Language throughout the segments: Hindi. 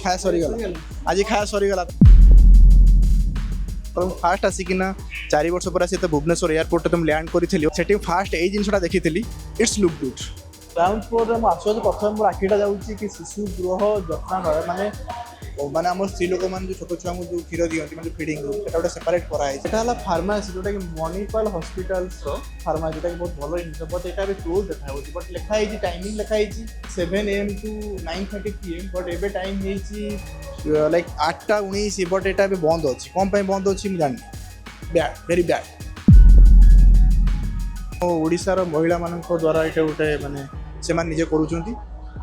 खाया सरीगला आज खाया सरीगला तो फास्ट आसिकिना 4 वर्ष पर आसी भुवनेश्वर एयरपोर्ट तुम लैंड करी फास्ट यही जिनसा देखी it's look good ground floor में आसुच प्रथम मोर आखिटा जाऊँगी कि शिशु गृह जत्नालय माने माने आम स्त्री लोक मैंने जो छोट छुआ जो क्षीर दिखती मतलब फिडिंग रूम से गोटे सेपरेट कराई फार्मासी जोटा कि मणिपाल हॉस्पिटल्स फार्मासी जोटा कि बहुत भल जिन बट यहाँ क्लोज देखा बट लिखाई टाइमिंग लिखाई 7 AM to 9:30 PM बट एवं टाइम लाइक 8:19 बट यहाँ बंद अच्छी कौन बंद अच्छी मुझे जानी बैड वेरी बैड ओडिशार महिला मान द्वारा ये गोटे माने से निजे करूँ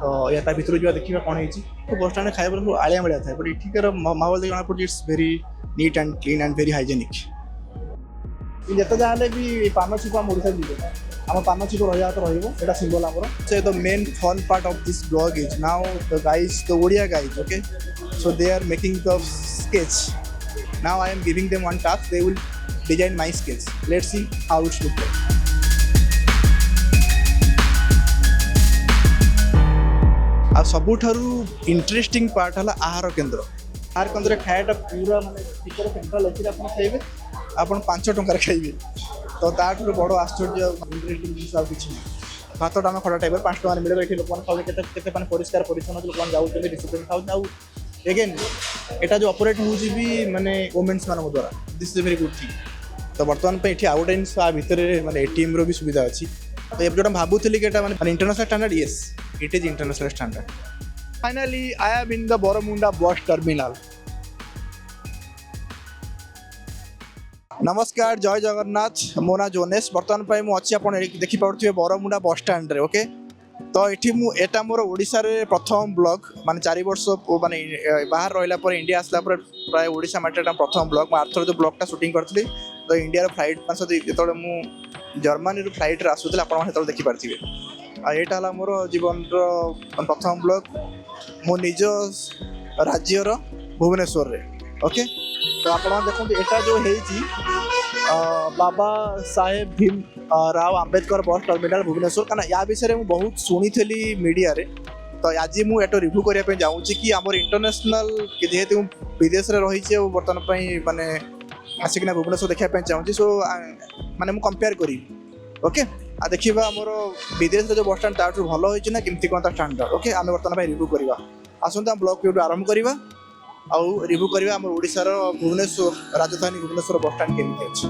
तो या भितर जा देखा कौन है तो बस स्टाण्ड खाया सब आलिया भाया थाए बट इठिकार माहौल देख जना पड़े it's very neat and clean and very hygienic जिते जहाँ भी पान छुप आम ओडिशा जी आम पान छुप रहा तो रहा सिंबल आमर so the main fun part of this blog is now the guys the Odia guys okay so they are making the sketch now I am giving them one task they will design my sketch let's see how it looks like आ सबुठारु इंटरेस्टिंग पार्ट है आहार केन्द्र खायाटा पूरा माने टिकर सेंट्रल अच्छी आप खाइबे आप 5 टंकार खाइबे तो ताठू बड़ आश्चर्य इंटरेस्टिंग जिन आ कि भात डामा खड़ा टाइप 5 टंकार मिले ये लोक खाते के परिष्कार परिच्छन्न लोक जाऊँ डिसिप्लिन खाऊ एगेन एटा जो ऑपरेट होउची भी माने वुमेन्स मान द्वारा this is very good thing तो बर्तमान पे एठी आउट एंड आ भितर माने एटीएम रो भी सुविधा अच्छी तो ये जो भावुली कि माने international standard yes it is international standard finally I am in the Bermuda bus terminal नमस्कार जय जगन्नाथ मो ना जोनेश बर्तमान पे मुझे आप देखी पारे बरमुंडा बस स्टैंड रे ओके तो ये मोर ओडिशा रे प्रथम ब्लॉग माने 4 वर्ष माने बाहर रहिला पर इंडिया आसला पर प्राय ओडिशा माटे प्रथम ब्लॉग आर्थर जो ब्लॉगटा शूटिंग करथली तो इंडिया फ्लाइट जो मु जर्मनी फ्लाइट आसूला आप देखिपारे यहाँ मोर जीवन प्रथम ब्लॉग मो निज राज्यर भुवनेश्वर रे ओके तो आप देखो यहाँ जो है बाबा साहेब भीम राव आंबेडकर बस टर्मिनाल भुवनेश्वर क्या या विषय में बहुत शुणी मीडिया रे तो आज मुझे रिव्यू करने चाहूँगी कि आम इंटरनेशनल जेहेतु विदेश में रही बर्तमान माने आसिकना भुवनेश्वर देखा चाहूँगी सो माने कंपेयर करी ओके आ देखा आमर विदेश जो बस स्टाण्ड ताठू भल होना केमती कौन स्टाण्डर्ड ओके आम बर्तमान रिव्यू करवा आसत आम ब्लॉग यूट्यूब आरंभ करवा आउ रिव्यू करवा आम ओडिशार भुवनेश्वर राजधानी भुवनेश्वर बस स्टाण्ड केमती अच्छी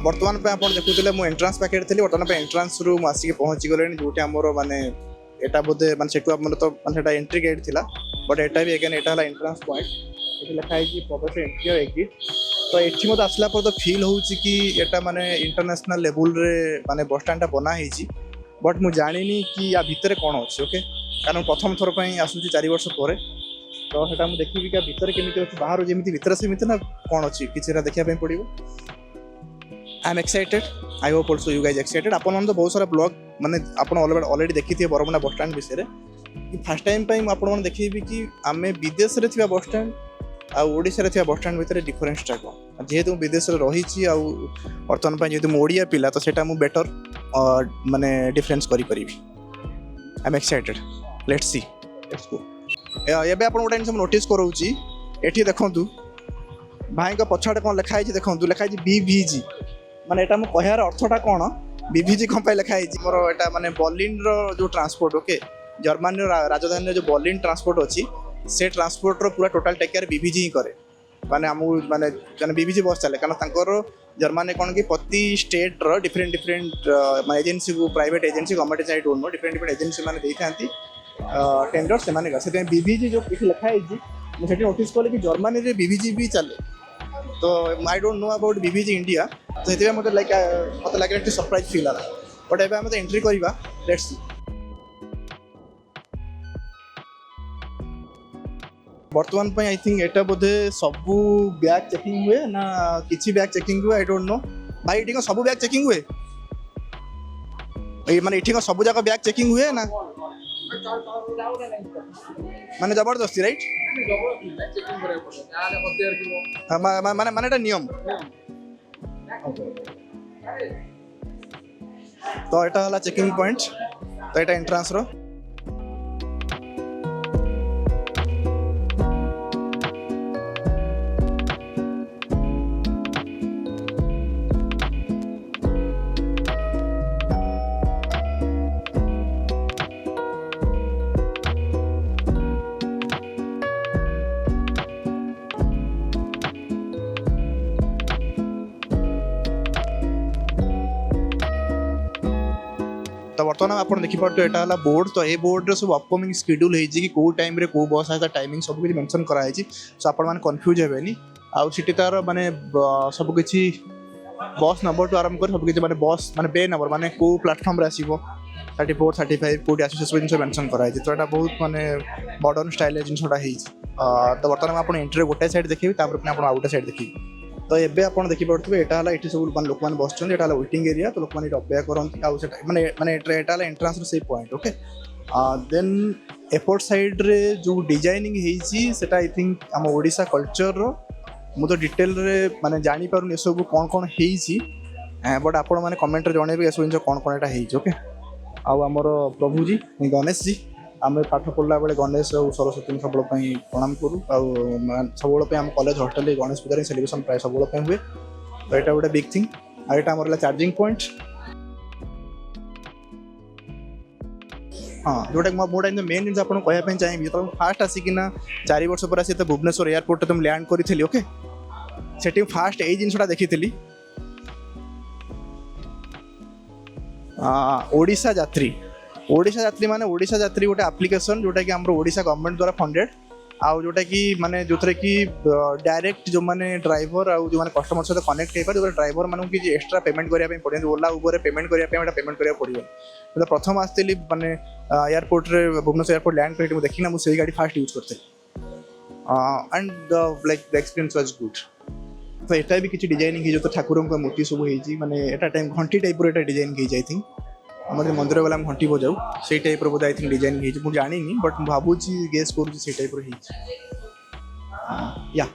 बर्तमान पे आप देखुले मुझे एंट्रांस पाखे थी बर्तमान पे एंट्रांस रू आसिक पहुँची गले जो आमर माने एटा बोधे माने सेटू आप तो माने एंट्री गेट थिला बट एटा भी अगेन एटा एंट्रांस पॉइंट ये लिखाई प्रवेश एंट्री और एग्जिट तो ये मत आसला पर तो फील होउची कि एटा माने इंटरनेशनल लेवल रे माने बस स्टैंड बना है बट मुझे जानी कि या भितर कौन अच्छे ओके कारण प्रथम थर पर आसूँ 4 वर्ष पर तो सेटा मुझे देखी क्या भितर केमी अच्छी बाहर जमी भितर सेमती ना कौन अच्छी किसी देखा पड़ो I am excited I hope also you guys excited आपन तो बहुत सारा ब्लॉग माने आपन ऑलरेडी देखी थे बरमुंडा बस स्टैंड विषय फर्स्ट टाइम पे आपन देखी कि आम विदेश में थी बस स्टैंड आड़शा बस स्टैंड भितर डिफरेन्सटा कौन जेहेतु विदेश रही बर्तमान जेहतु ओडिया पिला तो सेटा मु बेटर माने डिफरेन्स करी I am excited let's see let's go एबे आपन गोटे जिन नोटिस करोची एठी देखंतु भाई का पछाड़े कौन लिखाई देखंतु लिखाई बीवीजी माने एटा मु कहार अर्थटा कौन बीवीजी कौन पे लिखाई मोर एटा माने बर्लिन रो जो ट्रांसपोर्ट ओके जर्मनी राजधानी जो बर्लिन ट्रांसपोर्ट अच्छी से ट्रांसपोर्ट रो पूरा टोटल टेक केयर बीवीजी ही करे माने आमु माने बीवीजी बस चले कारण तांकर जर्मनी कौन कि प्रति स्टेट रो डिफरेंट एजेंसी को private agency government I don't know different agency माने देई थांती टेंडर से माने से बीवीजी जो लिखाई मुझे नोटिस कले कि जर्मनी रे बीवीजी भी चले तो I don't know about BVG India तो ये मतलब लाइक मतलब लगे सरप्राइज फील आला बट एबे हम तो एंट्री करवा लेट्स सी बर्तमान पे आई थिंक एटा बोधे सबू बैग चेकिंग हुए ना किसी बैग चेकिंग हुए आई डोंट नो भाई एठी सबू बैग चेकिंग हुए माने एठी सबू जाक बैग चेकिंग हुए ना ମାନେ ଜବରଦସ୍ତି ରାଇଟ୍ ମାନେ ଏଟା ନିୟମ ତ ଏଟା ହେଲା ଚେକିଂ ପଏଣ୍ଟ ତ ଏଟା ଏଣ୍ଟ୍ରାନ୍ସ ର तो बर्तमान आप देखिपे यहाँ है बोर्ड तो ये बोर्ड सब अपकमिंग शेड्यूल होती कि टाइम रे को बस आए टाइमिंग सब कुछ मेंशन कराई सो आप कन्फ्यूज हेनी आठी तार माने सब किसी बस नंबर टू आरंभ कर सब किसी माने बस माने बे नंबर माने को प्लाटफर्म रे आसीबो 34 35 कोटी आसी सब जिन मेंशन कराई तो यहाँ बहुत माने मॉडर्न स्टाइल जिनटा तो बर्तमान आप एंट्री गोटे साइड देखिए आप आउटे साइड देखिए तो एबे आप देखिपे यहाँ है ये सब लोक मैंने बस यहाँ वेटिंग एरिया तो लोक मैंने अपेक्षा करते माने माने यहाँ एंट्रांस से पॉइंट ओके देन एपट साइड रे जो डिजाइनिंग होता आई थिंक आम ओडिशा कल्चर रो मु तो डिटेल रे माने जानी पारुनी सब कौन कौन होती बट आपण मैंने कमेंट रे जणेबे ये सब जिन कौन कौन यहाँ होके आमर प्रभु जी गणेश जी आम पाठ पढ़ला बेले गणेश और सरस्वती सब प्रणाम करूँ सब आम कॉलेज हॉस्टल गणेश पूजा सेलिब्रेशन प्राय सब हुए तो यहाँ गोटे बिग थिंग आईटा आम चार्जिंग पॉइंट हाँ जोटा मोटा मेन जिन आपको कहना चाहिए जो फास्ट आसिकिना 4 वर्ष पर आसी भुवनेश्वर एयरपोर्ट तुम लैंड करी ओके से फास्ट यही जिनसा देखी ओडिशा यात्री माने ओडिशा यात्री गोटे एप्लिकेशन जोटा कि हमरो ओडिशा गवर्नमेंट द्वारा फंडेड आउ जोटा कि माने जोथरे कि डायरेक्ट जो माने ड्राइवर आउ जो माने कस्टमर सहित कनेक्ट हे पर ड्राइवर मानू कि एक्स्ट्रा पेमेंट करिया पे पड़े ओला उबर पेमेंट करिया पे पेमेंट करिया पड़ियो तो प्रथम आस्तेली माने एयरपोर्ट रे भुवनेश्वर एयरपोर्ट लैंड करी मु देखिना मु सेही गाड़ी फास्ट यूज करते and like the experience was good तो एटा भी किछि डिजाइनिंग ही जो तो ठाकुरन को मूर्ति सब हेजी माने एटा टाइम घंटी टाइप रो एटा डिजाइन की आई थिंक हमारे मंदिर गला घंटी बजाऊ से टाइप रो आई थिंक डिजाइन मुझे जानी बट भावुची गेस करूँ से टाइप या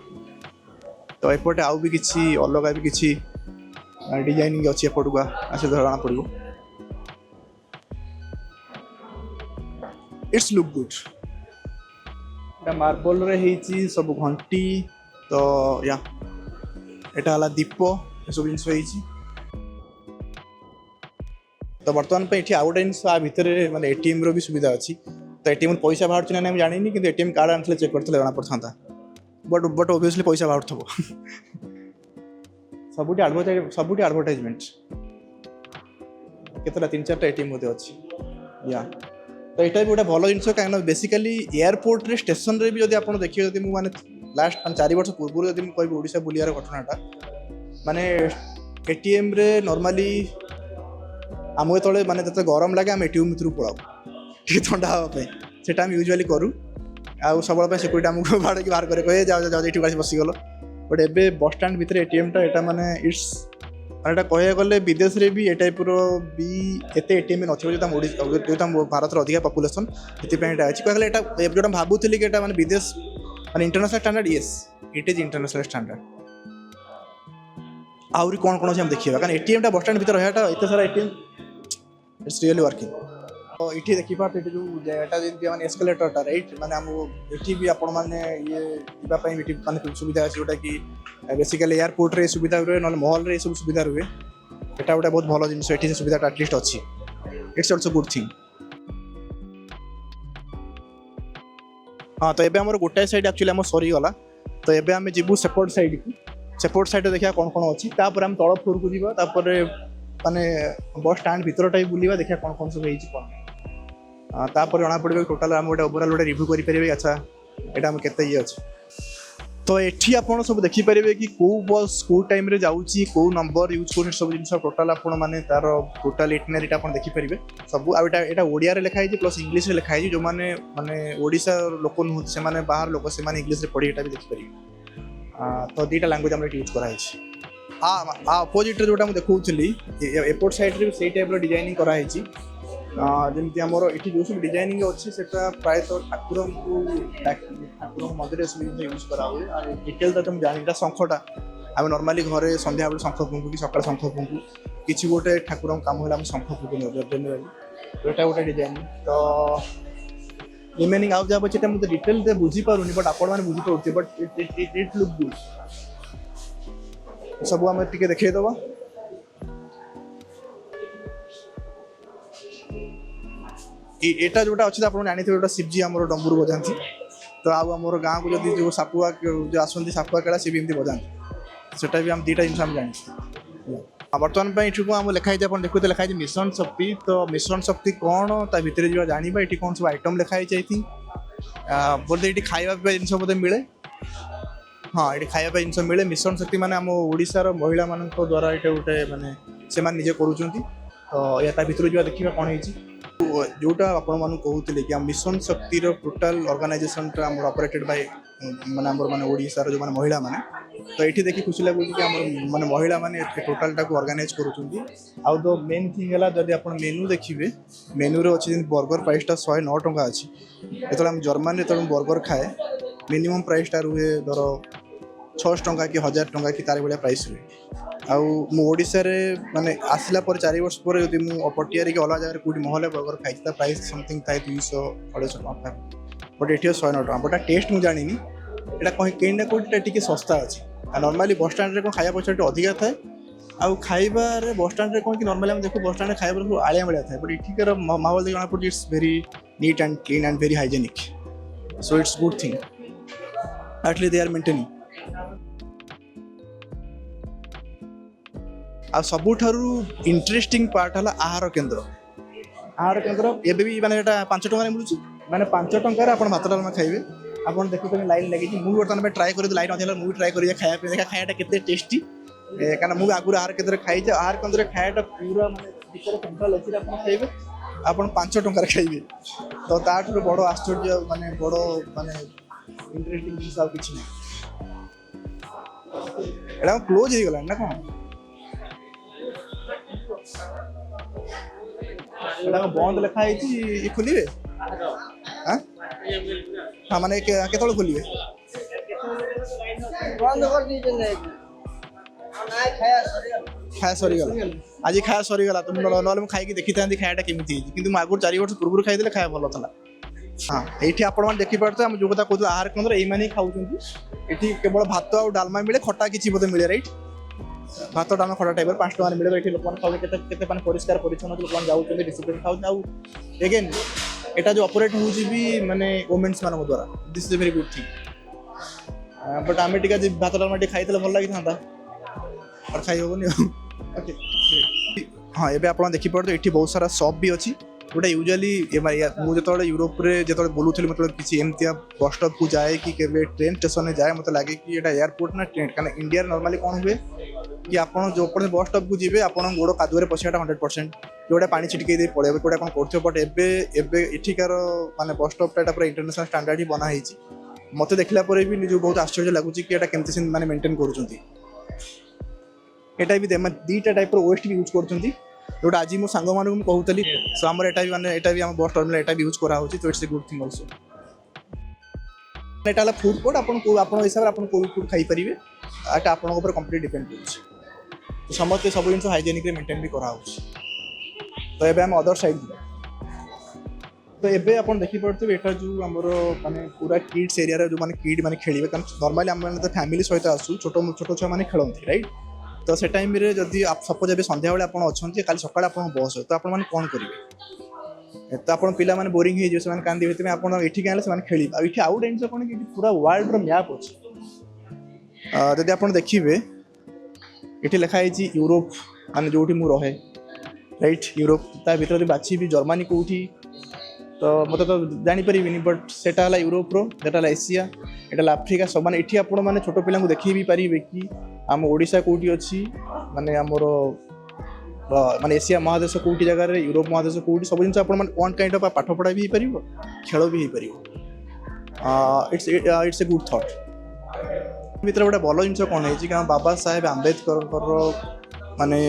तो एपटे आउ भी किसी अलग भी किसी डिजाइनिंग अच्छी एपट को आसे जना पड़ो इट्स लुक गुड मार्बल रे सब घंटी तो या एटा दीप सब जिन तो बर्तमान पे आउ गोटे जिन भितर माने एटीएम रो भी सुविधा अच्छी तो एटीएम पैसा बाहर ना जानी कि एटीएम कार्ड आनी चेक करते जना पड़ता बट ओबियसली पैसा बाहर थो सबुटी एडवर्टाइजमेंट केतला 3-4 एटीएम होते अच्छी या तो यहाँ भी गोटे भल जिन कहीं बेसिकाली एयरपोर्ट रे स्टेशन रे भी जब आप देखिए जब मुझे लास्ट 4 वर्ष पूर्व जब मुझे कह ओडिशा बुलियार घटनाटा माने एटीएम रे नॉर्मली आम जो माने जो गरम लगे आम एटीएम भितर पलाऊ टे थंडा हाँपाई से यूजुआली करूँ आउ सब सिक्यूरीटी आमको बाड़े बाहर करे जाओ जाओ ये बसीगल बट एबे बस स्टाण्ड भितर एटीएम टा एटा माने इट्स माने कह गले विदेश रे भी ए टाइप रो भी एते एटीएम नथिबो जो भारत अधिका पॉपुलेशन से कहले जो भावुली कि माने विदेश माने international standard yes it is international standard आउरी कौन कौन हम देखिए कारण एटीएम टा बस स्टाण्ड भितर रहा एत सारा एटीएम इट्स रियली वर्किंग तो ये देखी पार्ट जो जेटा जमी मैंने एस्केलेटर राइट माने हम ये भी आपण मैंने ये जावाई माने सुविधा अच्छी जोटा कि बेसिकली एयरपोर्ट रे सुविधा रुए ना महल रे सब सुविधा रुए एटा गोटे बहुत भल जिन ये सुविधा एटलिस्ट अच्छी इट्स ऑल्सो गुड थिंग हाँ तो ये आम गोटाए साइड एक्चुअली आम सरीगला तो ये आम जीवु सेपट साइड को सेपट साइड देखा कौन कौन अच्छी आम तल फ्लोर को जापर माने बस स्टाण्ड भितर टाइप बुलवा देखा कौन कौन सब कौन तापर जना पड़े टोटाल आम गोटे ओवरऑल गोटे रिव्यू करेंगे अच्छा यहाँ आम केते ये अच्छे तो ये आप सब देखिपारे कि कौ बस कौ टाइम रे जाऊँगी कौ नंबर यूज कर सब जिन टोटाल आपण मैंने तार टोटाल इटिनरी आप देखिपारे सब आटा ओडिया लिखाई प्लस इंग्लीश लिखाई जो मैंने माने ओडिशा लोक नुहत से बाहर लोक से इंग्लीश पढ़ी भी देखिपारे तो 2टा लैंग्वेज आम यूज कराई अपोजिट जोटा मुझे देखी एयरपोर्ट साइड रे से टाइप डिजाइनिंग कराई ଯେମିତି ଆମର ଏଠି ଯେଉଁ ସବୁ ଡିଜାଇନିଂ ଅଛି ସେଟା ପ୍ରାୟତଃ ଠାକୁରଙ୍କୁ ମନ୍ଦିରରେ ସବୁ ଜିନିଷ ୟୁଜ୍ କରାହୁଏ। ଆଉ ଡିଟେଲ୍ଟା ତ ମୁଁ ଜାଣିନି, ଏଇଟା ଶଙ୍ଖଟା ଆମେ ନର୍ମାଲି ଘରେ ସନ୍ଧ୍ୟାବେଳେ ଶଙ୍ଖ ଫୁଙ୍କୁ କି ସକାଳେ ଶଙ୍ଖ ଫୁଙ୍କୁ, କିଛି ଗୋଟେ ଠାକୁରଙ୍କ କାମ ହେଲେ ଆମେ ଶଙ୍ଖ ଫୁଙ୍କୁ ଜେନେରାଲି। ଏଇଟା ଗୋଟେ ଡିଜାଇନିଂ। ତ ରିମେନିଂ ଆଉ ଯାହା ଅଛି ଏଟା ମୁଁ ତ ଡିଟେଲ୍ରେ ବୁଝିପାରୁନି, ବଟ୍ ଆପଣମାନେ ବୁଝିପାରୁଥିବେ। But eat look good. ସବୁ ଆମେ ଟିକେ ଦେଖେଇଦେବା। ଏଇଟା ଯୋଉଟା ଅଛି ଆପଣ ଜାଣିଥିବେ, ଯୋଉଟା ଶିବଜୀ ଆମର ଡମ୍ବୁରୁ ବଜାନ୍ତି। ତ ଆଉ ଆମର ଗାଁକୁ ଯଦି ଯୋଉ ସାପୁଆ ଯୋଉ ଆସନ୍ତି ସାପୁଆ କେଳା, ସିଏ ବି ଏମିତି ବଜାନ୍ତି। ସେଟା ବି ଆମେ ଦୁଇଟା ଜିନିଷ ଆମେ ଜାଣିଛୁ। ବର୍ତ୍ତମାନ ପାଇଁ ଏଠିକୁ ଆମ ଲେଖା ହେଇଛି, ଆପଣ ଦେଖୁଥିଲେ ଲେଖା ହେଇଛି ମିଶନ ଶକ୍ତି। ତ ମିଶନ ଶକ୍ତି କ'ଣ, ତା ଭିତରେ ଯିବା ଜାଣିବା। ଏଠି କ'ଣ ସବୁ ଆଇଟମ୍ ଲେଖା ହେଇଛି। ଆଇ ଥିଙ୍କ୍ ବୋଧେ ଏଠି ଖାଇବା ପିଇବା ଜିନିଷ ବୋଧେ ମିଳେ। ହଁ, ଏଠି ଖାଇବା ପାଇଁ ଜିନିଷ ମିଳେ। ମିଶନ ଶକ୍ତି ମାନେ ଆମ ଓଡ଼ିଶାର ମହିଳାମାନଙ୍କ ଦ୍ୱାରା ଏଇଟା ଗୋଟେ ମାନେ ସେମାନେ ନିଜେ କରୁଛନ୍ତି। ତ ତା ଭିତରୁ ଯିବା ଦେଖିବା କ'ଣ ହେଇଛି। ଯୋଉଟା ଆପଣମାନଙ୍କୁ କହୁଥିଲେ କି ଆମ ମିଶନ ଶକ୍ତିର ଟୋଟାଲ ଅର୍ଗାନାଇଜେସନଟା ଆମର ଅପରେଟେଡ୍ ବାଇ ମାନେ ଆମର ମାନେ ଓଡ଼ିଶାର ଯେଉଁମାନେ ମହିଳାମାନେ। ତ ଏଠି ଦେଖି ଖୁସି ଲାଗୁଛି କି ଆମର ମାନେ ମହିଳାମାନେ ଟୋଟାଲଟାକୁ ଅର୍ଗାନାଇଜ୍ କରୁଛନ୍ତି। ଆଉ ତ ମେନ୍ ଥିଙ୍ଗ ହେଲା, ଯଦି ଆପଣ ମେନୁ ଦେଖିବେ, ମେନୁରେ ଅଛି ଯେମିତି ବର୍ଗର ପ୍ରାଇସ୍ଟା 109 ଟଙ୍କା ଅଛି। ଯେତେବେଳେ ଆମେ ଜର୍ମାନୀରେ ଯେତେବେଳେ ମୁଁ ବର୍ଗର ଖାଏ, ମିନିମମ୍ ପ୍ରାଇସ୍ଟା ରୁହେ ଧର 600 ଟଙ୍କା କି 1000 ଟଙ୍କା କି ତାର ଭଳିଆ ପ୍ରାଇସ୍ ରୁହେ। ଆଉ ମୁଁ ଓଡ଼ିଶାରେ ମାନେ ଆସିଲା ପରେ 4 ବର୍ଷ ପରେ ଯଦି ମୁଁ ପଟିଆରେ କି ଅଲଗା ଜାଗାରେ କେଉଁଠି ମହଲେ ବର୍ଗର ଖାଇଛି, ତା ପ୍ରାଇସ୍ ସମଥିଙ୍ଗ ଥାଏ 200-250 ଟଙ୍କା। ବଟ୍ ଏଠି 109 ଟଙ୍କା। ବଟ୍ ଟେଷ୍ଟ ମୁଁ ଜାଣିନି, ଏଇଟା କେହି ନା କେଉଁଠି ଟିକେ ଶସ୍ତା ଅଛି। ଆଉ ନର୍ମାଲି ବସଷ୍ଟାଣ୍ଡରେ କ'ଣ ଖାଇବା ପଇସା ଟିକେ ଅଧିକା ଥାଏ। ଆଉ ଖାଇବାରେ ବସଷ୍ଟାଣ୍ଡରେ କ'ଣ କି ନର୍ମାଲି ଆମେ ଦେଖୁ ବସଷ୍ଟାଣ୍ଡରେ ଖାଇବା ସବୁ ଆଳିଆ ଭଳିଆ ଥାଏ। ବଟ୍ ଏଠିକାର ମାହୋଲ ଦେଖି ଜଣାପଡ଼ୁଛି it's very neat and clean and very hygienic. So it's good thing. At least they are maintaining. ଆଉ ସବୁଠାରୁ ଇଣ୍ଟରେଷ୍ଟିଂ ପାର୍ଟ ହେଲା ଆହାର କେନ୍ଦ୍ର। ଆହାର କେନ୍ଦ୍ର ଏବେ ବି ମାନେ ଏଇଟା 5 ଟଙ୍କାରେ ମିଳୁଛି। ମାନେ 5 ଟଙ୍କାରେ ଆପଣ ଭାତ ଡାଲମା ଖାଇବେ। ଆପଣ ଦେଖୁଛନ୍ତି ଲାଇନ୍ ଲାଗିଛି। ମୁଁ ବର୍ତ୍ତମାନ ପାଇଁ ଟ୍ରାଏ କରିବି, ଲାଇନ୍ ନଥିଲା ମୁଁ ବି ଟ୍ରାଏ କରିବି ଖାଇବା ପାଇଁ, ଦେଖା ଖାଇବାଟା କେତେ ଟେଷ୍ଟି। କାରଣ ମୁଁ ଆଗରୁ ଆହାର କେନ୍ଦ୍ରରେ ଖାଇଛି। ଆହାର କେନ୍ଦ୍ରରେ ଖାଇବାଟା ପୁରା ମାନେ ଭିତରେ ସେଣ୍ଟ୍ରାଲ ଏସିରେ ଆପଣ ଖାଇବେ, ଆପଣ 5 ଟଙ୍କାରେ ଖାଇବେ। ତ ତାଠାରୁ ବଡ଼ ଆଶ୍ଚର୍ଯ୍ୟ ମାନେ ବଡ଼ ମାନେ ଇଣ୍ଟରେଷ୍ଟିଂ ଜିନିଷ ଆଉ କିଛି ନାହିଁ। ଏଇଟା କ୍ଲୋଜ୍ ହେଇଗଲାଣି ନା କ'ଣ? ଏଇଟା ବନ୍ଦ ଲେଖା ହେଇଛି, ଖୋଲିବେ? ହଁ, ମାନେ କେତେବେଳେ ଖୋଲିବେ? ଖାଇବା ସରିଗଲା। ଆଜି ଖାଇବା ସରିଗଲା। ତ ନହେଲେ ମୁଁ ଖାଇକି ଦେଖିଥାନ୍ତି ଖାଇବାଟା କେମିତି ହେଇଛି। କିନ୍ତୁ ମୁଁ ଆଗରୁ 4 ବର୍ଷ ପୂର୍ବରୁ ଖାଇଥିଲେ ଖାଇବା ଭଲ ଥିଲା। ହଁ, ଏଇଠି ଆପଣମାନେ ଦେଖିପାରୁଥିବେ ଆମେ ଯେଉଁ କଥା କହୁଥିଲେ ଆହାର କେନ୍ଦ୍ର, ଏଇମାନେ ହିଁ ଖାଉଛନ୍ତି। ଏଠି କେବଳ ଭାତ ଆଉ ଡାଲମା ମିଳେ, ଖଟା କିଛି ବୋଧେ ମିଳେ, ରାଇଟ୍? ଭାତ ଡାଲମା ଖଟା ଟାଇପ୍ର 5 ଟଙ୍କାରେ ମିଳିବ। ଏଠି ଲୋକମାନେ ଖାଉଛନ୍ତି, କେତେ ମାନେ ପରିଷ୍କାର ପରିଚ୍ଛନ୍ନ ଲୋକମାନେ ଯାଉଛନ୍ତି, ଡିସିପ୍ଲିନ୍ ଖାଉଛନ୍ତି। ଆଉ ଏଗେନ୍ এটা যে ଅପରେଟ୍ ହେଉଛି ବି ମାନେ ଓମେନ୍ସ ମାନଙ୍କ ଦ୍ୱାରା। This is a very good thing. But ଆମେ ଟିକେ ଆଜି ଭାତ ଡାଲମା ଟିକେ ଖାଇଥିଲେ ଭଲ ଲାଗିଥାନ୍ତା, ବଟ୍ ଖାଇ ହେବନି ଆଉ। ଓକେ, ହଁ, ଏବେ ଆପଣ ଦେଖିପାରୁଥିବେ ଏଠି ବହୁତ ସାରା ସପ୍ ବି ଅଛି। ଗୋଟେ ୟୁଜୁଆଲି ମୁଁ ଯେତେବେଳେ ୟୁରୋପରେ ଯେତେବେଳେ ବୁଲୁଥିଲି, ମତେ କିଛି ଏମିତିଆ ବସ୍ ଷ୍ଟପ୍କୁ ଯାଏ କି କେବେ ଟ୍ରେନ୍ ଷ୍ଟେସନରେ ଯାଏ, ମୋତେ ଲାଗେ କି ଏଇଟା ଏୟାରପୋର୍ଟ ନା ଟ୍ରେନ୍। କାରଣ ଇଣ୍ଡିଆରେ ନର୍ମାଲି କ'ଣ ହୁଏ କି ଆପଣ ଯେଉଁ ପର୍ଯ୍ୟନ୍ତ ବସ୍ ଷ୍ଟପ୍କୁ ଯିବେ ଆପଣ ଗୋଡ଼ କାଦୁଅରେ ପଶିବାଟା 100%, ଯେଉଁଟା ପାଣି ଛିଟିକେଇ ଦେଇ ପଳେଇବେ, କେଉଁଟା କ'ଣ କରୁଥିବ। ବଟ୍ ଏବେ ଏଠିକାର ମାନେ ବସ୍ ଷ୍ଟପ୍ଟା ଏଇଟା ପୁରା ଇଣ୍ଟରନ୍ୟାସନାଲ ଷ୍ଟାଣ୍ଡାର୍ଡ ହିଁ ବନା ହେଇଛି। ମୋତେ ଦେଖିଲା ପରେ ବି ନିଜକୁ ବହୁତ ଆଶ୍ଚର୍ଯ୍ୟ ଲାଗୁଛି କି ଏଇଟା କେମିତି ସେମାନେ ମାନେ ମେଣ୍ଟେନ୍ କରୁଛନ୍ତି। ଏଇଟା ବି ଦୁଇଟା ଟାଇପ୍ର ୱେଷ୍ଟ ବି ୟୁଜ୍ କରୁଛନ୍ତି, ଯେଉଁଟା ଆଜି ମୋ ସାଙ୍ଗମାନଙ୍କୁ ମୁଁ କହୁଥିଲି। ସୋ ଆମର ଏଇଟା ବି ଆମ ବସ୍ ଟର୍ମିନାଲ ଏଇଟା ବି ୟୁଜ୍ କରାହେଉଛି। ତ it's a good thing also. ଏଇଟା ହେଲା ଫୁଡ୍ କୋର୍ଟ। ଆପଣଙ୍କ ହିସାବରେ ଆପଣ କେଉଁ ଫୁଡ୍ ଖାଇପାରିବେ, ଏଇଟା ଆପଣଙ୍କ ଉପରେ କମ୍ପ୍ଲିଟ୍ ଡିପେଣ୍ଡ କରୁଛି। ସମସ୍ତେ ସବୁ ଜିନିଷ ହାଇଜେନିକ୍ରେ ମେଣ୍ଟେନ୍ ବି କରାହେଉଛି। ତ ଏବେ ଆମେ ଅଦର ସାଇଡ୍ ଯିବା। ତ ଏବେ ଆପଣ ଦେଖିପାରୁଥିବେ ଏଇଟା ଯେଉଁ ଆମର ମାନେ ପୁରା କିଡ୍ସ ଏରିଆରେ ଯେଉଁମାନେ କିଡ୍ ମାନେ ଖେଳିବେ। କାରଣ ନର୍ମାଲି ଆମେମାନେ ତ ଫ୍ୟାମିଲି ସହିତ ଆସୁ, ଛୋଟ ଛୁଆମାନେ ଖେଳନ୍ତି, ରାଇଟ୍? ତ ସେ ଟାଇମ୍ରେ ଯଦି ସପୋଜ୍ ଏବେ ସନ୍ଧ୍ୟାବେଳେ ଆପଣ ଅଛନ୍ତି, କାଲି ସକାଳେ ଆପଣଙ୍କ ବସ୍, ତ ଆପଣମାନେ କ'ଣ କରିବେ? ତ ଆପଣ ପିଲାମାନେ ବୋରିଂ ହେଇଯିବେ, ସେମାନେ କାନ୍ଦିବେ। ସେଥିପାଇଁ ଆପଣ ଏଠିକି ଆଣିଲେ ସେମାନେ ଖେଳିବେ। ଆଉ ଏଠି ଆଉ ଗୋଟେ ଜିନିଷ କ'ଣ କି ପୁରା ୱାର୍ଲଡର ମ୍ୟାପ୍ ଅଛି। ଯଦି ଆପଣ ଦେଖିବେ ଏଠି ଲେଖା ହେଇଛି ୟୁରୋପ, ମାନେ ଯେଉଁଠି ମୁଁ ରହେ, ରାଇଟ୍? ୟୁରୋପ ତା ଭିତରେ ଯଦି ବାଛିବି ଜର୍ମାନୀ କେଉଁଠି, ତ ମୋତେ ତ ଜାଣିପାରିବିନି। ବଟ୍ ସେଇଟା ହେଲା ୟୁରୋପର, ସେଇଟା ହେଲା ଏସିଆ, ଏଇଟା ହେଲା ଆଫ୍ରିକା। ସବୁ ମାନେ ଏଠି ଆପଣମାନେ ଛୋଟ ପିଲାଙ୍କୁ ଦେଖେଇ ବି ପାରିବେ କି ଆମ ଓଡ଼ିଶା କେଉଁଠି ଅଛି, ମାନେ ଆମର ମାନେ ଏସିଆ ମହାଦେଶ କେଉଁଠି ଜାଗାରେ, ୟୁରୋପ ମହାଦେଶ କେଉଁଠି, ସବୁ ଜିନିଷ ଆପଣମାନେ ୱାନ୍ କାଇଣ୍ଡ ଅଫ୍ ପାଠ ପଢ଼ା ବି ହେଇପାରିବ, ଖେଳ ବି ହେଇପାରିବ। It's a good thought. ଭିତରେ ଗୋଟେ ଭଲ ଜିନିଷ କ'ଣ ହେଇଛି, କାରଣ ବାବା ସାହେବ ଆମ୍ବେଦକରଙ୍କର ମାନେ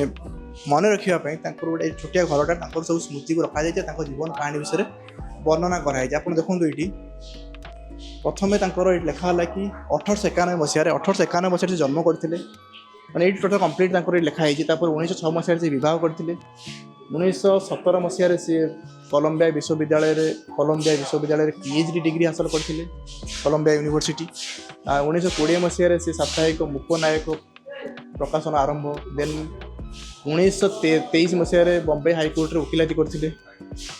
ମନେ ରଖିବା ପାଇଁ ତାଙ୍କର ଗୋଟେ ଛୋଟିଆ ଘରଟା ତାଙ୍କର ସବୁ ସ୍ମୃତିକୁ ରଖାଯାଇଛି, ତାଙ୍କ ଜୀବନ କାହାଣୀ ବିଷୟରେ ବର୍ଣ୍ଣନା କରାଯାଇଛି। ଆପଣ ଦେଖନ୍ତୁ ଏଇଠି ପ୍ରଥମେ ତାଙ୍କର ଏଇଠି ଲେଖା ହେଲା କି 1891 ମସିହାରେ ସେ ଜନ୍ମ କରିଥିଲେ, ମାନେ ଏଇଠି ଟୋଟାଲ କମ୍ପ୍ଲିଟ୍ ତାଙ୍କର ଏଇଠି ଲେଖା ହେଇଛି। ତାପରେ 1906 ମସିହାରେ ସେ ବିବାହ କରିଥିଲେ। 1917 ମସିହାରେ ସେ କଲମ୍ବିଆ ବିଶ୍ୱବିଦ୍ୟାଳୟରେ PhD ଡିଗ୍ରୀ ହାସଲ କରିଥିଲେ, କଲମ୍ବିଆ ୟୁନିଭର୍ସିଟି। 1920 ମସିହାରେ ସେ ସାପ୍ତାହିକ ମୂକନାୟକ ପ୍ରକାଶନ ଆରମ୍ଭ। ଦେନ୍ 1923 ମସିହାରେ ବମ୍ବେ ହାଇକୋର୍ଟରେ ଓକିଲାତି କରିଥିଲେ।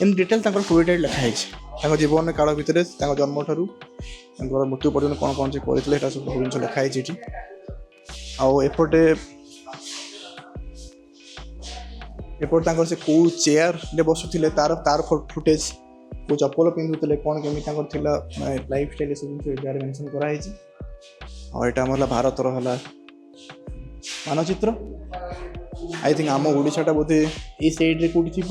ଏମିତି ଡିଟେଲ୍ ତାଙ୍କର ଟୁଇଟେଡ଼ ଲେଖା ହେଇଛି, ତାଙ୍କ ଜୀବନ କାଳ ଭିତରେ ତାଙ୍କ ଜନ୍ମଠାରୁ ତାଙ୍କର ମୃତ୍ୟୁ ପର୍ଯ୍ୟନ୍ତ କ'ଣ କ'ଣ ସେ କରିଥିଲେ ସେଇଟା ସବୁ ଜିନିଷ ଲେଖା ହେଇଛି ଏଠି। ଆଉ ଏପଟେ ତାଙ୍କର ସେ କେଉଁ ଚେୟାରରେ ବସୁଥିଲେ ତାର ଫୁଟେଜ୍, କେଉଁ ଚପଲ ପିନ୍ଧୁଥିଲେ, କ'ଣ କେମିତି ତାଙ୍କର ଥିଲା ମାନେ ଲାଇଫ୍ ଷ୍ଟାଇଲ୍, ଏସବୁ ଜିନିଷ ଏଠାରେ ମେନସନ୍ କରାହେଇଛି। ଆଉ ଏଇଟା ଆମର ହେଲା ଭାରତର ହେଲା ମାନଚିତ୍ର। ଆଇ ଥିଙ୍କ ଆମ ଓଡ଼ିଶାଟା ବୋଧେ ଏଇ ସାଇଡ଼୍ରେ କେଉଁଠି ଥିବ,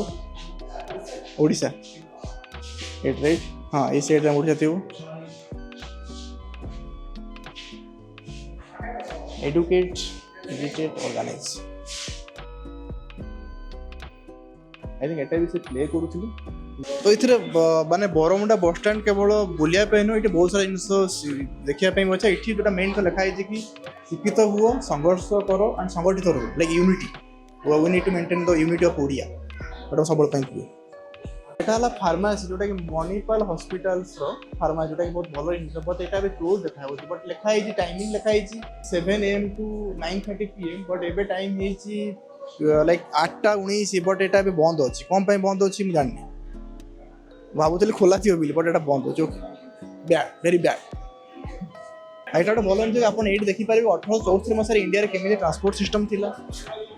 ଓଡ଼ିଶା ଏଇଟ୍ ରାଇଟ୍, ହଁ ଏଇ ସାଇଡ଼୍ରେ ଆମ ଓଡ଼ିଶା ଥିବ। ଏଡୁକେଟ୍, ଏଡିଟେଟ୍, ଅର୍ଗାନାଇଜ୍, ଆଇ ଥିଙ୍କ ଏଟା ବି ସେ ପ୍ଲେ କରୁଥିଲି। ତ ଏଥିରେ ମାନେ ବରମୁଣ୍ଡା ବସଷ୍ଟାଣ୍ଡ କେବଳ ବୁଲିବା ପାଇଁ ନୁହଁ, ଏଠି ବହୁତ ସାରା ଜିନିଷ ଦେଖିବା ପାଇଁ ଅଛି। ଏଠି ଯେଉଁଟା ମେନ୍ ତ ଲେଖା ହେଇଛି କି ଶିକ୍ଷିତ ହୁଅ, ସଂଘର୍ଷ କର ଆଣ୍ଡ ସଂଗଠିତ ରୁହ, like unity, we need to maintain the unity of Odia, ଏଇଟା ସବୁବେଳେ ପାଇଁ କୁହେ। ଏଇଟା ହେଲା ଫାର୍ମାସି, ଯେଉଁଟାକି ମଣିପାଲ ହସ୍ପିଟାଲ୍ସର ଫାର୍ମାସି, ଯେଉଁଟାକି ବହୁତ ଭଲ ଜିନିଷ। ବଟ୍ ଏଇଟା ଏବେ କ୍ଲୋଜ୍ ଦେଖାଯାଉଛି। ବଟ୍ ଲେଖା ହେଇଛି ଟାଇମିଂ ଲେଖା ହେଇଛି 7 AM to 9:30 PM, ବଟ୍ ଏବେ ଟାଇମ୍ ହେଇଛି ଲାଇକ୍ 8:19, ବଟ୍ ଏଇଟା ଏବେ ବନ୍ଦ ଅଛି। କ'ଣ ପାଇଁ ବନ୍ଦ ଅଛି ମୁଁ ଜାଣିନି, ଭାବୁଥିଲି ଖୋଲା ଥିବ ବୋଲି, ବଟ୍ ଏଇଟା ବନ୍ଦ ଅଛି। Okay, bad, very bad. ଏଇଟା ଗୋଟେ ଭଲ ଜିନିଷ, ଆପଣ ଏଇଠି ଦେଖିପାରିବେ 1864 ମସିହାରେ ଇଣ୍ଡିଆରେ କେମିତି ଟ୍ରାନ୍ସପୋର୍ଟ ସିଷ୍ଟମ୍ ଥିଲା,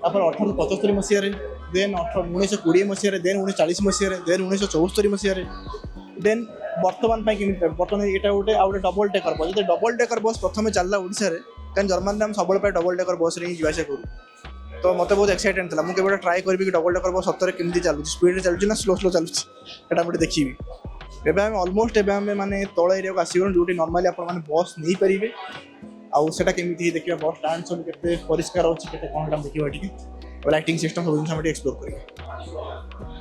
ତାପରେ 1875 ମସିହାରେ, ଦେନ୍ 1920 ମସିହାରେ, ଦେନ୍ 1940 ମସିହାରେ, ଦେନ୍ 1974 ମସିହାରେ, ଦେନ୍ ବର୍ତ୍ତମାନ ପାଇଁ କେମିତି। ବର୍ତ୍ତମାନ ଏଇଟା ଗୋଟେ ଆଉ ଗୋଟେ ଡବଲ୍ ଡେକର୍ ବସ୍। ଯଦି ଡବଲ୍ ଡେକର୍ ବସ୍ ପ୍ରଥମେ ଚାଲିଲା ଓଡ଼ିଶାରେ, କାରଣ ଜର୍ମାନୀରେ ଆମେ ସବୁବେଳେ ପାଇଁ ଡବଲ୍ ଡେକର୍ ବସ୍ରେ ହିଁ ଯିବା ଆସିବା କରୁ। ତ ମୋତେ ବହୁତ ଏକ୍ସାଇଟେଡ୍ ଥିଲା, ମୁଁ କେବେ ଗୋଟେ ଟ୍ରାଏ କରିବି କି ଡବଲ୍ ଡେକର୍ ବସ୍ ସତରେ କେମିତି ଚାଲୁଛି, ସ୍ପିଡ଼୍ରେ ଚାଲୁଛି ନା ସ୍ଲୋ ଚାଲୁଛି, ଏଇଟା ମୁଁ ଦେଖିବି। ଏବେ ଆମେ ମାନେ ତଳ ଏରିଆକୁ ଆସିଗଲୁ, ଯେଉଁଠି ନର୍ମାଲି ଆପଣମାନେ ବସ୍ ନେଇପାରିବେ। ଆଉ ସେଇଟା କେମିତି ଦେଖିବା, ବସ୍ ଷ୍ଟାଣ୍ଡ ସବୁ କେତେ ପରିଷ୍କାର ଅଛି, କେତେ କ'ଣ ଆମେ ଦେଖିବା ଟିକେ, ଲାଇଟିଂ ସିଷ୍ଟମ୍ ସବୁ ଜିନିଷ ଆମେ ଟିକେ ଏକ୍ସପ୍ଲୋର୍ କରିବା।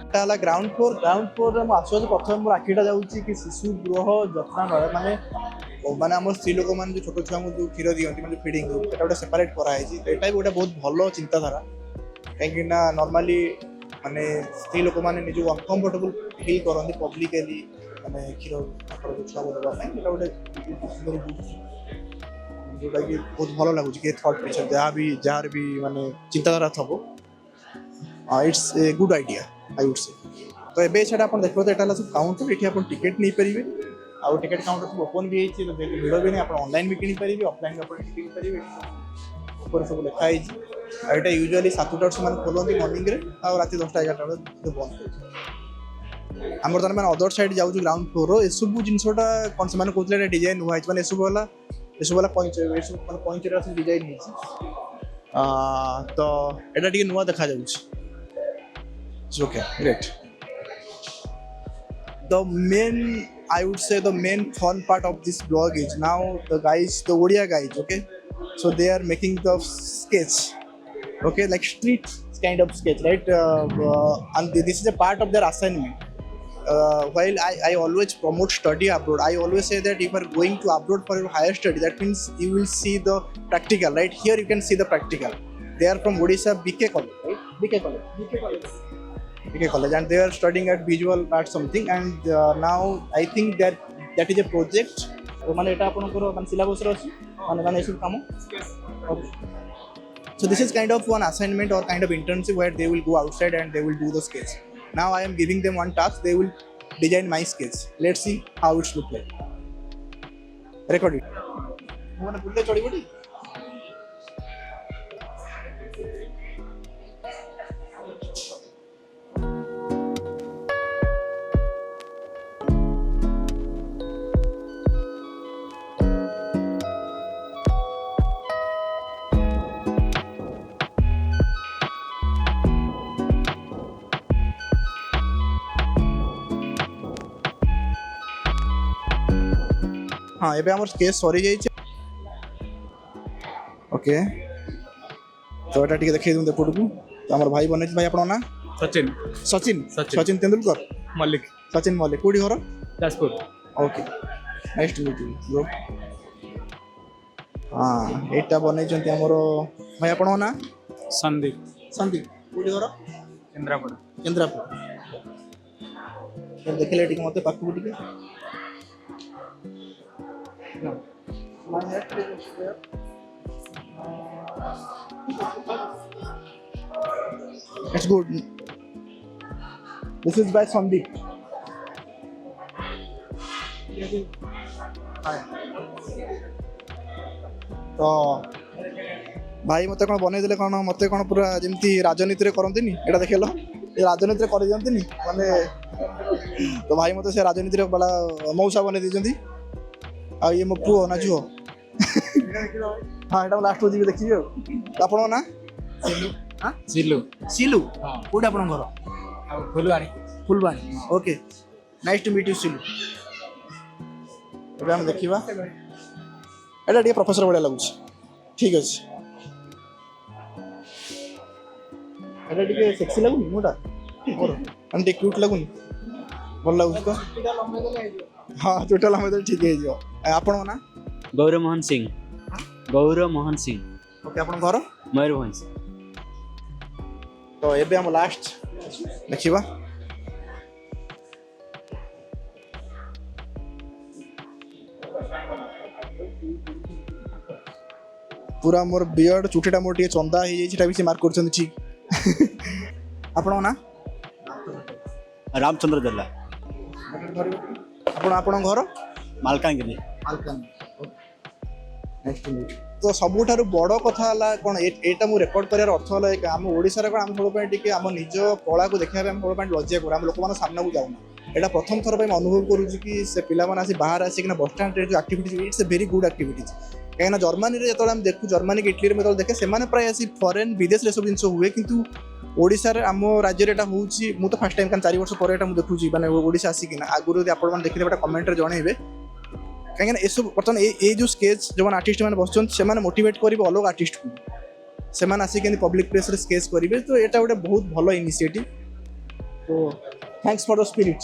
ଏଇଟା ହେଲା ଗ୍ରାଉଣ୍ଡ ଫ୍ଲୋର୍ରେ ମୁଁ ଆସୁଛି। ପ୍ରଥମେ ମୋର ଆଖିଟା ଯାଉଛି କି ଶିଶୁ ଗୃହ ଯତ୍ନାଳୟ, ମାନେ ଆମର ସ୍ତ୍ରୀ ଲୋକମାନେ ଯେଉଁ ଛୋଟ ଛୁଆଙ୍କୁ ଯେଉଁ କ୍ଷୀର ଦିଅନ୍ତି, ମାନେ ଫିଡ଼ିଂ, ସେଇଟା ଗୋଟେ ସେପାରେଟ୍ କରାହେଇଛି। ତ ଏଇଟା ବି ଗୋଟେ ବହୁତ ଭଲ ଚିନ୍ତାଧାରା, କାହିଁକିନା ନର୍ମାଲି ମାନେ ସ୍ତ୍ରୀ ଲୋକମାନେ ନିଜକୁ ଅନକମ୍ଫର୍ଟେବୁଲ୍ ଫିଲ୍ କରନ୍ତି ପବ୍ଲିକାଲି, ମାନେ କ୍ଷୀର ତାଙ୍କର ଛୁଆକୁ ଦେବା ପାଇଁ। ଏଇଟା ଗୋଟେ ଯେଉଁଟାକି ବହୁତ ଭଲ ଲାଗୁଛି କି ଥଟ୍ ପିକ୍ଚର୍ ଯାହାର ବି ମାନେ ଚିନ୍ତାଧାରା ଥବ, it's a good idea I would say. ତ ଏବେ ସେଇଟା ଆପଣ ଦେଖିବ, ଏଇଟା ହେଲା ସବୁ କାଉଣ୍ଟର, ଏଠି ଆପଣ ଟିକେଟ୍ ନେଇପାରିବେ। ଆଉ ଟିକେଟ୍ କାଉଣ୍ଟର ସବୁ ଓପନ୍ ବି ହେଇଛି, ଯେହେତୁ ଭିଡ଼ ବି ନାହିଁ, ଆପଣ ଅନଲାଇନ୍ ବି କିଣିପାରିବେ, ଅଫଲାଇନ୍ ଆପଣ ଏଠି କିଣିପାରିବେ। ଉପରେ ସବୁ ଲେଖା ହେଇଛି। ଆଉ ଏଇଟା ୟୁଜୁଆଲି 7ଟାରୁ ସେମାନେ ଖୋଲନ୍ତି ମର୍ଣ୍ଣିଂରେ, ଆଉ ରାତି 10-11ଟା ବେଳେ ବନ୍ଦ ହେଇଛି। ଆମର ତାର ମାନେ ଅଦର ସାଇଡ୍ ଯାଉଛି ଗ୍ରାଉଣ୍ଡ ଫ୍ଲୋର। ଏସବୁ ଜିନିଷଟା କ'ଣ ସେମାନେ କହୁଥିଲେ ଏଇଟା ଡିଜାଇନ୍ ନୂଆ ହେଇଛି, ମାନେ ଏସବୁ ହେଲା ପଇଁଚରେ ସବୁ ଡିଜାଇନ୍ ହେଇଛି। ତ ଏଇଟା ଟିକେ ନୂଆ ଦେଖାଯାଉଛି। Okay, great. I would say the main fun part of this blog is now the Odia guys, okay? So they are making the sketch, okay, like street kind of sketch, right? And this is a part of their assignment. While I always promote study abroad, I always say that if you are going to abroad for your higher study, that means you will see the practical, right? Here you can see the practical. They are from Odisha BK College, right? BK College, and they are studying at visual art something, and now I think that is a project. মানে এটা আপনাদের মানে সিলেবাসরে আছে, মানে এসব কাম। Okay. So this is kind of one assignment or kind of internship where they will go outside and they will do the sketch. Now I am giving them one task, they will design my sketch. Let's see how it looks like. Record it. মানে বুললে চড়িবটি। हाँ एबे हमर केस सरी जाई छै। ओके तो एटा ठीक देखै दूं देखो तो आम भाई बन भाई आप ना सचिन सचिन सचिन। सचिन तेंदुलकर मल्लिक सचिन मल्लिक कौटी घर Jajpur. Okay nice to meet you bro हाँ एटा बनई आमर भाई आप ना संदीप संदीप कौटी घर केन्द्रापड़ा। केन्द्रापड़ा देखिले टी मत पाखु T It's good. This is by Sandeep. तो भाई मत कौन बनई देले कौन मत कौन पूरा जमी राजनीति करती एटा देख लो राजनीति कर दिखती माने तो भाई मत से राजनीति बड़ा मौसा बन दी आ ये मो पुओ ना झुओ हाँ यहाँ लास्ट को जी देखिए आप ना सिलू सिलू हाँ। कौट आप घर Phulbani. Phulbani okay nice to meet you Silu अब हम देखा एटा टे प्रोफेसर भाया लगुच ठीक अच्छे एटा टे सेक्सी लगुनि मोटा मैंने टे क्यूट लगुनि भल लगुच तो हाँ चोटा लंबे ठीक है आप ना गौरव मोहन सिंह। गौरव मोहन सिंह। ओके आप घर मयूरभंज। तो ये हम लास्ट देखा पूरा मोर बियर्ड चुटीटा मोर टे चंदा हो भी मार्क कर ठीक आप ना रामचंद्र देला। आप घर मालकानगिरी। तो सबुठारु बड़ कथा कौन एटा मु रेकर्ड करार अर्थ है आम ओडिशा कौन आम सब आम निज कला को देखा आम सब लज्जा करूँ आम लोक मान सामना को जाऊना एटा प्रथम थर मैं अनुभव करुँच कि से पिला आसी बाहर आसिक बस स्टाण्ड जो activities it's a very good activities कहीं जर्मानी जो आम देखू जर्मानी कि इटली में देखे से प्राय आसी फरेन विदेश में सब जिन हुए कि ओडिशा आम राज्य मुझे तो फास्ट टाइम 4 वर्ष पर देखुँ मैंने ओडिशा आसिकिना आगुरी आप देखिए कमेंट जनइबे कहीं ये सब बर्तमान ये जो स्केच जो आर्टिस्ट मैंने बस से मोटिवेट करेंगे अलग आर्टिस्ट को से आसिक पब्लिक प्लेस रे स्केच करेंगे तो यहाँ गोटे बहुत भल इनिशिएटिव तो thanks for the spirit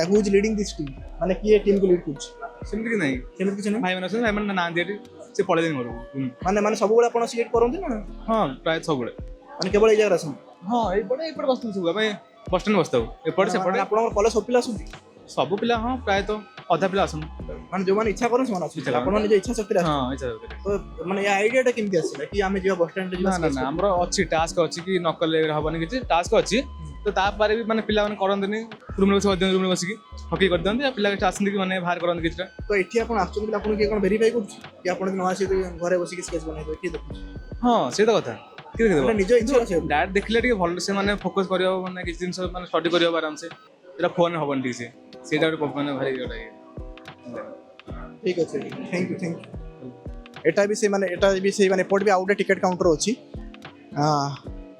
who is leading this team माने किए टीम को लीड कर सेमती नहीं सेमती किछ नहीं भाई माने भाई माने ना देरी से पळे दिन घर माने माने सब बेला आपण सिलेक्ट करंती ना हां प्राय सब बड़े माने केवल ए जगह आसन हां ए पड़े बस्तु सब भाई बस स्टैंड बसताऊ ए पड़े से पड़े आपण कॉलेज सब पिला आसुती सब पिला हां प्राय तो आधा पिला आसन माने जो माने इच्छा करन से आसुती आपण निज इच्छा शक्ति आसुती हां इच्छा करते तो माने ये आईडियाटा केमती आसीला कि आमे जेवा बस स्टैंड रे ना ना हमरो अछि टास्क अछि कि नकल हबनी कि टास्क अछि तो ता पारे भी माने पिला माने करंतनी रूम में बस रूम में बस की हकी कर दंती पिला के आसन कि माने बाहर करन किछटा तो एठी आपण आछन कि आपण के कोन वेरीफाई करछ कि आपण न आसी घरे बसी स्केच बनाइ दो कि देखु हां से तो कथा कि देखो निज इच्छा से डायरेक्ट देखले टिके भल से माने फोकस करियो माने किछ दिन से माने स्टडी करियो आराम से एटा फोन हबन ठीक से सेटा माने भारी जोटा ठीक अछि थैंक यू एटा भी से माने एपोर्ट भी आउट टिकट काउंटर अछि हां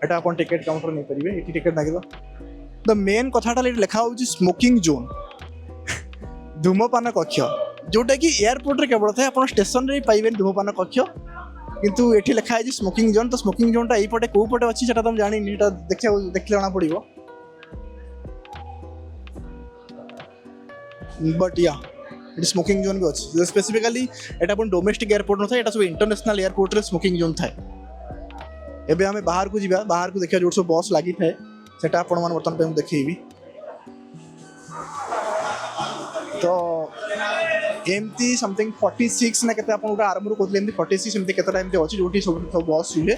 एटा अपन टिकट काउंटर नहीं परिबे एटी टिकट लागिबो द मेन कथाटा लिखा होछि स्मोकिंग जोन धूमपान कक्ष जोटा कि एयरपोर्ट रे केवल थाए अपन स्टेशन रे पाइबे धूमपान कक्ष किंतु एठी लिखा है स्मोकिंग जोन तो स्मोकिंग जोनटा एई पटे को पटे अछि सेटा त हम जानि नि एटा देखले जाना पड़िबो बट या इट स्मोकिंग जोन भी अच्छे स्पेसिफिकली एटा अपन डोमेस्टिक एयरपोर्ट न था एटा सब इंटरनेशनल एयरपोर्ट रे स्मोकिंग जोन था एबे हमें बाहर को जीवा बाहर को देखिया जो सब बस लागी थाए सेटा अपन मन बर्तन पे देखिबी तो एमती समथिंग 46 ना केते अपन उटा आरंभ कोतले एमती 46 एमती केतेटा एमती अछि जोठी सब बस सुले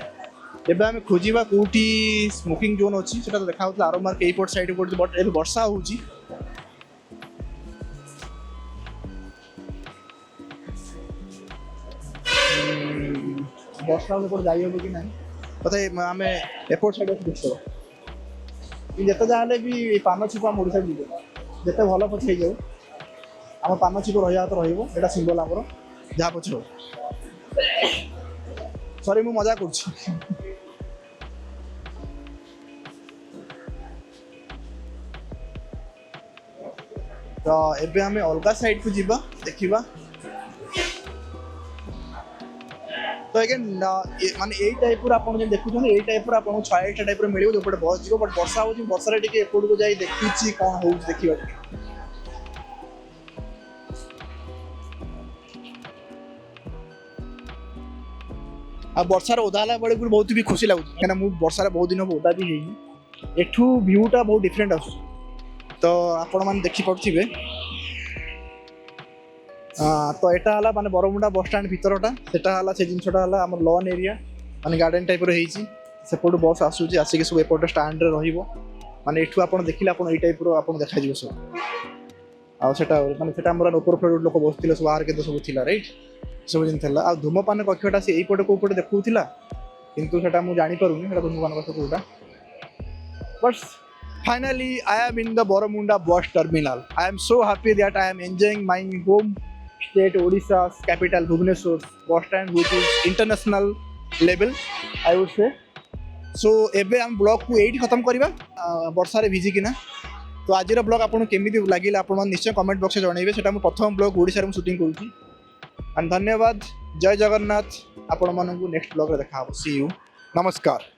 एबे हमें खोजिबा कोठी स्मोकिंग जोन अछि सेटा तो देखा होतला आरंभ के एयरपोर्ट साइड को बट एबे वर्षा होउची वर्षा में जाई हो कि नहीं पता है आम एयरपोर्ट साइड देख जिते जहाँ भी पान छिप आम ओडिशा जीव जिते भल पछे जाऊ आम पान छिप रहा तो रहा सिंबल आमर जहाँ पछे हो सॉरी मु मजा कर तो एबे आम अलग साइड को जीवा देखिबा तो अगेन माने एई टाइप रो आपण जे देखुछन एई टाइप रो आपण 6 टाइप रो मिलियो जोपटे बस जीवो बट वर्षा हो वर्षा रे टिके एपोड को जाई देखिछि कोन हो देखिबा आ वर्षार ओदाला बड़े बहुत भी खुशी लागु कहना मु वर्षार बहुत दिन ओदा भी हेई एठू व्यूटा बहुत डिफरेंट आसु तो आपण मान देखि पड़थिबे तो एटा हला माने बरमुंडा बस स्टैंड भीतरटा सेटा हला से जिनछटा हला हमर लॉन एरिया माने गार्डन टाइप रो हेइची सेपट बस आसुची आसिके सब एपट स्टैंड रे रहिबो माने एठू आपण देखिले आपण एई टाइप रो आपण देखा जिवो सब आ सेटा माने सेटा हमर ऊपर फ्लोर लोक बसथिले सब बाहर के सब थिला राइट सब दिन थिला आ धूमपान कक्षटा से एई पटे को पटे देखुथिला किंतु सेटा मु जानि परुनी सेटा धूमपान कक्ष कोटा but finally I am in the Boromunda bus terminal. I am so happy that I am enjoying my home state Odisha's capital Bhubaneswar bus stand which is international level I would say. So एबे हम ब्लॉग को एठी खत्म करबा वर्षा रे भिजी किना तो आज रो ब्लॉग आपन केमिति लागिला आपन निश्चय कमेंट बॉक्स में जणाइबे सेटा हम प्रथम ब्लॉग ओडिसा रे शूटिंग करूची एंड धन्यवाद जय जगन्नाथ आपण मानन को नेक्स्ट ब्लॉग रे देखा सी यू नमस्कार।